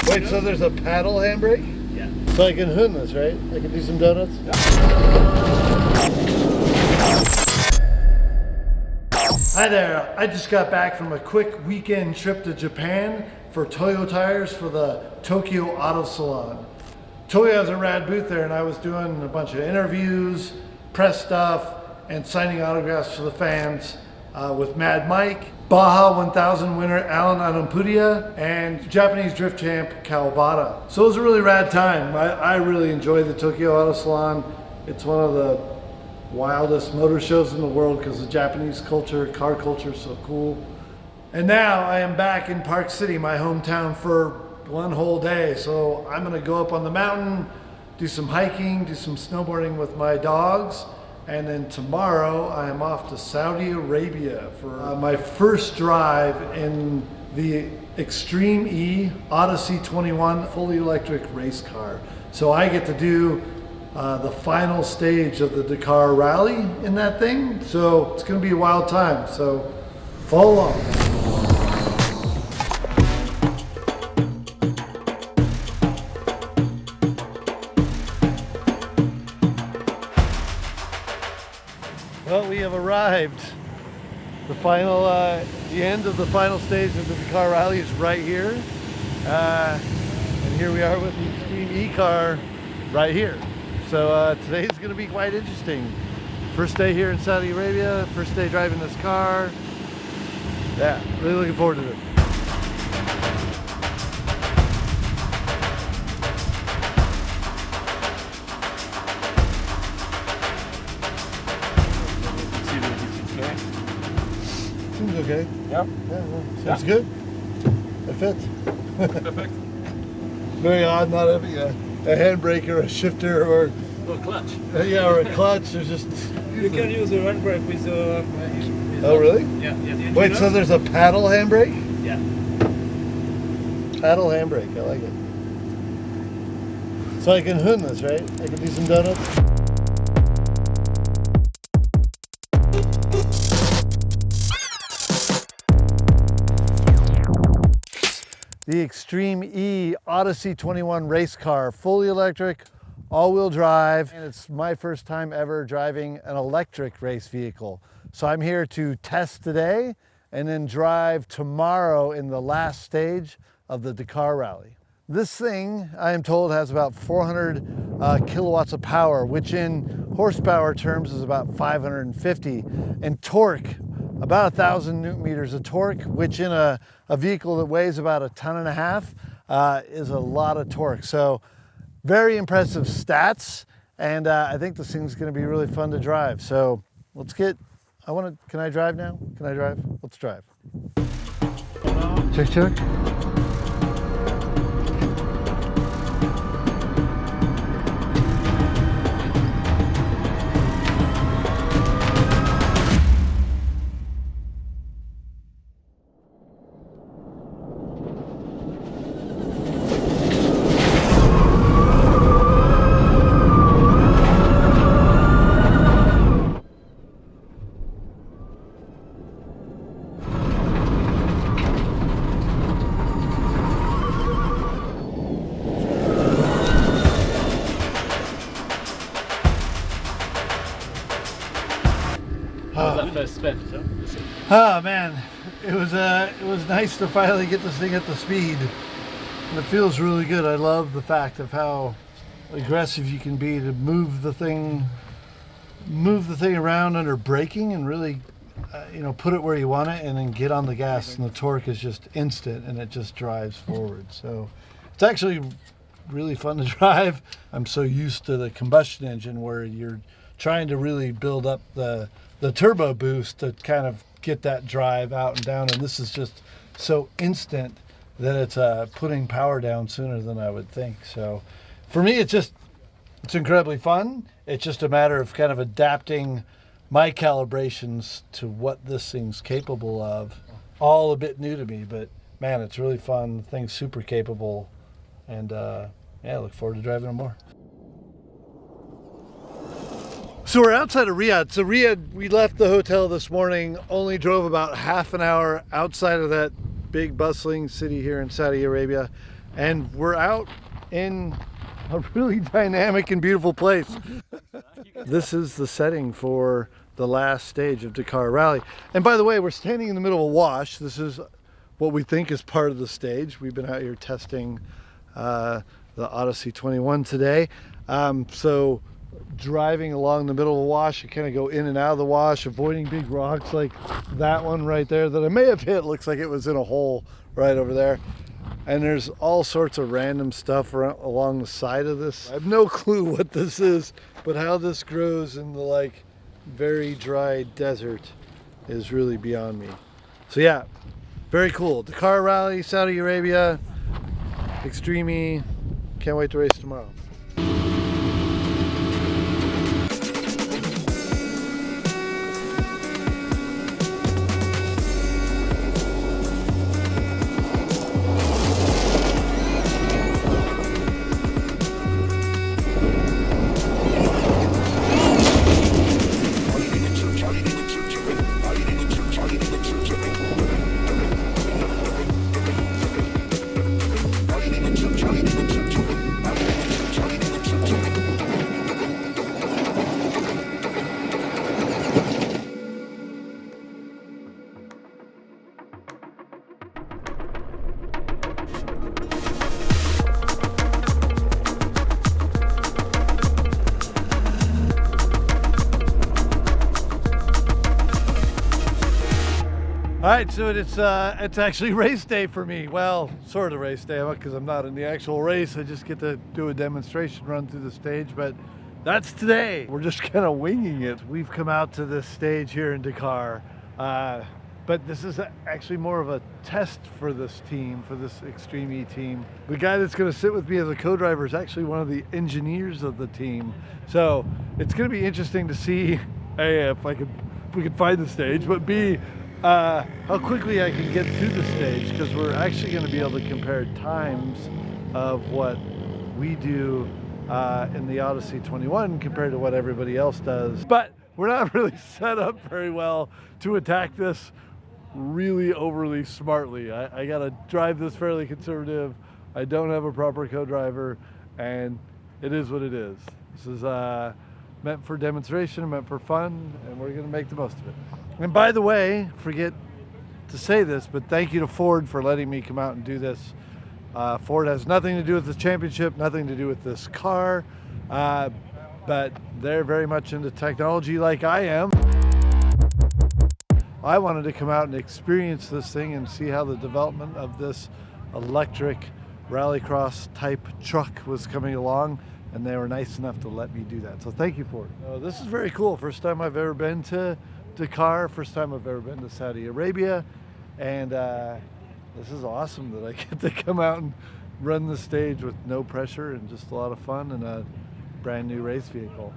Wait, so there's a paddle handbrake? Yeah. So I can hoon this, right? I can do some donuts? Yeah. Hi there, I just got back from a quick weekend trip to Japan for Toyo tires for the Tokyo Auto Salon. Toyo has a rad booth there and I was doing a bunch of interviews, press stuff, and signing autographs for the fans with Mad Mike, Baja 1000 winner Alan Anampudia, and Japanese drift champ Kawabata. So it was a really rad time. I really enjoyed the Tokyo Auto Salon. It's one of the wildest motor shows in the world because the Japanese culture, car culture is so cool. And now I am back in Park City, my hometown, for one whole day. So I'm gonna go up on the mountain, do some hiking, do some snowboarding with my dogs. And then tomorrow I am off to Saudi Arabia for my first drive in the Extreme E Odyssey 21 fully electric race car. So I get to do the final stage of the Dakar Rally in that thing. So it's gonna be a wild time, so follow along. Well, we have arrived. The final, the end of the final stage of the Dakar Rally is right here. And here we are with the Extreme E car right here. So today's gonna be quite interesting. First day here in Saudi Arabia, first day driving this car. Yeah, really looking forward to it. Seems okay. Yeah. Seems good. It fits. Perfect. Very odd not having a handbrake or a shifter or Or clutch. Yeah, or a clutch or just. You can use a handbrake with the. Oh really? Yeah. Wait, so there's a paddle handbrake? Yeah. Paddle handbrake, I like it. So I can hoon this, right? I can do some donuts. The Extreme E Odyssey 21 race car, fully electric, all-wheel drive, and it's my first time ever driving an electric race vehicle. So I'm here to test today and then drive tomorrow in the last stage of the Dakar Rally. This thing, I am told, has about 400 kilowatts of power, which in horsepower terms is about 550, and torque, about 1,000 newton meters of torque, which in a vehicle that weighs about 1.5 tons is a lot of torque. So very impressive stats, and I think this thing's gonna be really fun to drive. So let's get, can I drive now? Can I drive? Let's drive. Check, check. How was that first spin? Oh man, it was nice to finally get this thing at the speed. And it feels really good. I love the fact of how aggressive you can be to move the thing around under braking and really put it where you want it and then get on the gas, and the torque is just instant and it just drives forward. So it's actually really fun to drive. I'm so used to the combustion engine where you're trying to really build up the turbo boost to kind of get that drive out and down, and this is just so instant that it's putting power down sooner than I would think. So for me, it's incredibly fun. It's just a matter of kind of adapting my calibrations to what this thing's capable of. All a bit new to me, but man, it's really fun. The thing's super capable, and yeah, I look forward to driving it more. So we're outside of Riyadh. So Riyadh, we left the hotel this morning, only drove about half an hour outside of that big bustling city here in Saudi Arabia. and we're out in a really dynamic and beautiful place. This is the setting for the last stage of Dakar Rally. And by the way, we're standing in the middle of a wash. This is what we think is part of the stage. We've been out here testing the Odyssey 21 today. So driving along the middle of the wash, you kind of go in and out of the wash, avoiding big rocks like that one right there that I may have hit. Looks like it was in a hole right over there. And there's all sorts of random stuff along the side of this. I have no clue what this is, but how this grows in the like very dry desert is really beyond me. So yeah, very cool. Dakar Rally, Saudi Arabia, Extreme E. Can't wait to race tomorrow. All right, so it's actually race day for me. Well, sort of race day, because I'm not in the actual race. I just get to do a demonstration run through the stage, but that's today. We're just kind of winging it. We've come out to this stage here in Dakar, but this is actually more of a test for this team, for this Extreme E team. The guy that's going to sit with me as a co-driver is actually one of the engineers of the team. So it's going to be interesting to see, A, if we can find the stage, but B, how quickly I can get to the stage, because we're actually going to be able to compare times of what we do in the Odyssey 21 compared to what everybody else does. But we're not really set up very well to attack this really overly smartly. I got to drive this fairly conservative. I don't have a proper co-driver, and it is what it is. This is meant for demonstration, meant for fun, and we're going to make the most of it. And by the way, forget to say this, but thank you to Ford for letting me come out and do this. Ford has nothing to do with the championship, nothing to do with this car, but they're very much into technology like I am. I wanted to come out and experience this thing and see how the development of this electric rallycross type truck was coming along, and they were nice enough to let me do that. So thank you, Ford. This is very cool. First time I've ever been to Dakar, first time I've ever been to Saudi Arabia, and this is awesome that I get to come out and run the stage with no pressure and just a lot of fun and a brand new race vehicle.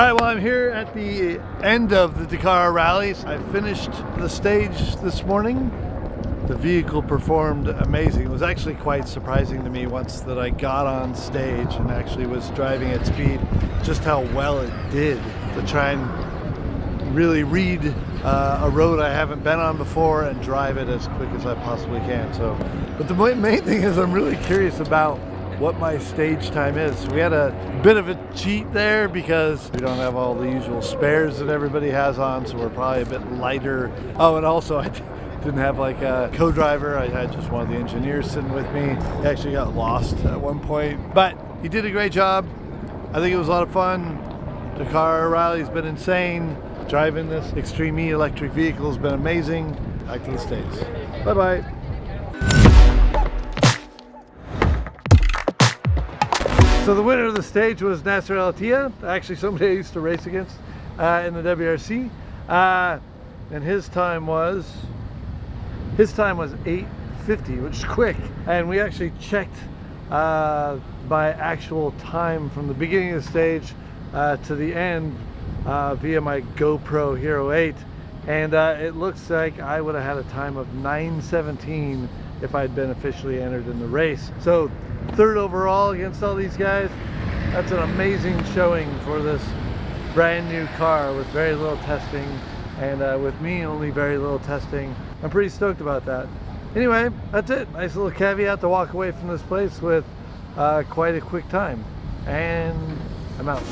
right, well, I'm here at the end of the Dakar Rallies. I finished the stage this morning. The vehicle performed amazing. It was actually quite surprising to me once that I got on stage and actually was driving at speed, just how well it did to try and really read a road I haven't been on before and drive it as quick as I possibly can. So, but the main thing is I'm really curious about what my stage time is. We had a bit of a cheat there because we don't have all the usual spares that everybody has on, so we're probably a bit lighter. Oh, and also I didn't have like a co-driver. I had just one of the engineers sitting with me. He actually got lost at one point, but he did a great job. I think it was a lot of fun. Dakar Rally's been insane. Driving this Extreme E electric vehicle has been amazing. Back to the States. Bye-bye. So the winner of the stage was Nasser Al-Attiyah, actually somebody I used to race against in the WRC, and his time was 8:50, which is quick. And we actually checked my actual time from the beginning of the stage to the end via my GoPro Hero 8, and it looks like I would have had a time of 9:17 if I'd been officially entered in the race. So third overall against all these guys. That's an amazing showing for this brand new car with very little testing, and with me only very little testing. I'm pretty stoked about that. Anyway, that's it. Nice little caveat to walk away from this place with quite a quick time, and I'm out.